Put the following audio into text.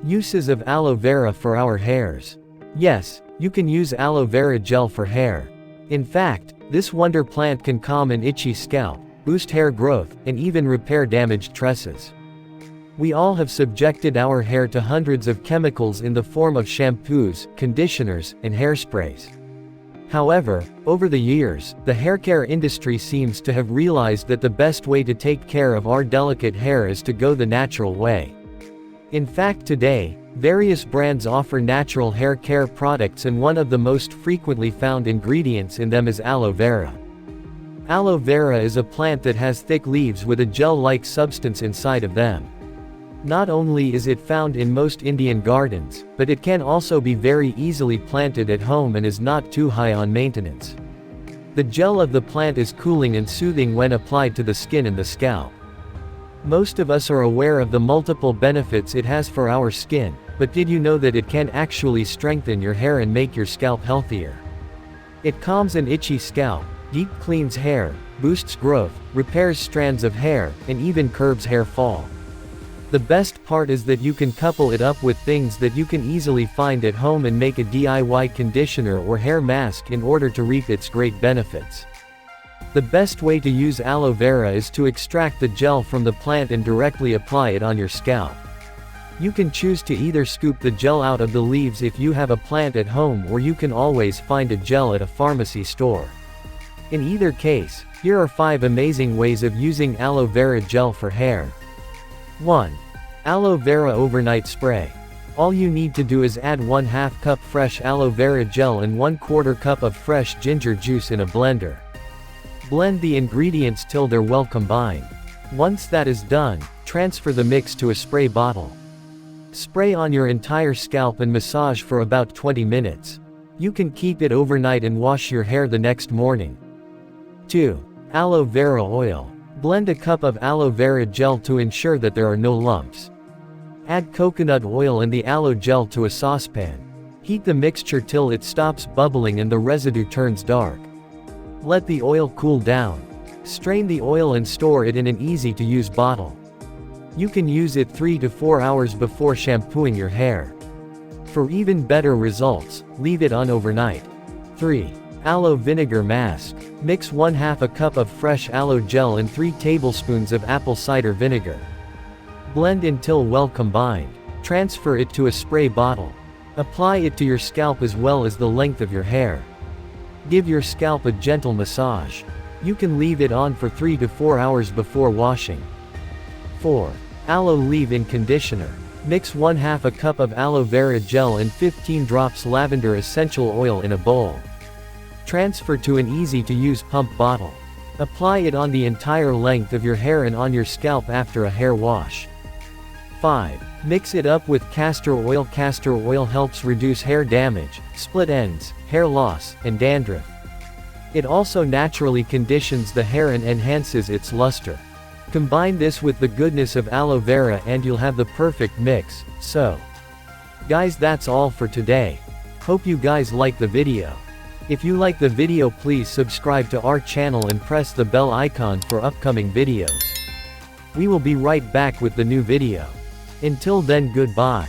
Uses of aloe vera for our hairs. Yes, you can use aloe vera gel for hair. In fact, this wonder plant can calm an itchy scalp, boost hair growth, and even repair damaged tresses. We all have subjected our hair to hundreds of chemicals in the form of shampoos, conditioners, and hairsprays. However, over the years, the haircare industry seems to have realized that the best way to take care of our delicate hair is to go the natural way. In fact, today, various brands offer natural hair care products, and one of the most frequently found ingredients in them is aloe vera. Aloe vera is a plant that has thick leaves with a gel-like substance inside of them. Not only is it found in most Indian gardens, but it can also be very easily planted at home and is not too high on maintenance. The gel of the plant is cooling and soothing when applied to the skin and the scalp. Most of us are aware of the multiple benefits it has for our skin, but did you know that it can actually strengthen your hair and make your scalp healthier? It calms an itchy scalp, deep cleans hair, boosts growth, repairs strands of hair, and even curbs hair fall. The best part is that you can couple it up with things that you can easily find at home and make a DIY conditioner or hair mask in order to reap its great benefits. The best way to use aloe vera is to extract the gel from the plant and directly apply it on your scalp. You can choose to either scoop the gel out of the leaves if you have a plant at home, or you can always find a gel at a pharmacy store. In either case, here are 5 amazing ways of using aloe vera gel for hair. 1. Aloe vera overnight spray. All you need to do is add 1/2 cup fresh aloe vera gel and 1/4 cup of fresh ginger juice in a blender. Blend the ingredients till they're well combined. Once that is done, transfer the mix to a spray bottle. Spray on your entire scalp and massage for about 20 minutes. You can keep it overnight and wash your hair the next morning. 2. Aloe vera oil. Blend a cup of aloe vera gel to ensure that there are no lumps. Add coconut oil and the aloe gel to a saucepan. Heat the mixture till it stops bubbling and the residue turns dark. Let the oil cool down. Strain the oil and store it in an easy-to-use bottle. You can use it 3 to 4 hours before shampooing your hair. For even better results, leave it on overnight. 3. Aloe vinegar mask. Mix 1/2 cup of fresh aloe gel and 3 tablespoons of apple cider vinegar. Blend until well combined. Transfer it to a spray bottle. Apply it to your scalp as well as the length of your hair. Give your scalp a gentle massage. You can leave it on for 3 to 4 hours before washing. 4. Aloe leave-in conditioner. Mix 1/2 cup of aloe vera gel and 15 drops lavender essential oil in a bowl. Transfer to an easy-to-use pump bottle. Apply it on the entire length of your hair and on your scalp after a hair wash. 5. Mix it up with castor oil. Castor oil helps reduce hair damage, split ends, hair loss, and dandruff. It also naturally conditions the hair and enhances its luster. Combine this with the goodness of aloe vera and you'll have the perfect mix. So, guys, that's all for today. Hope you guys like the video. If you like the video, please subscribe to our channel and press the bell icon for upcoming videos. We will be right back with the new video. Until then, goodbye.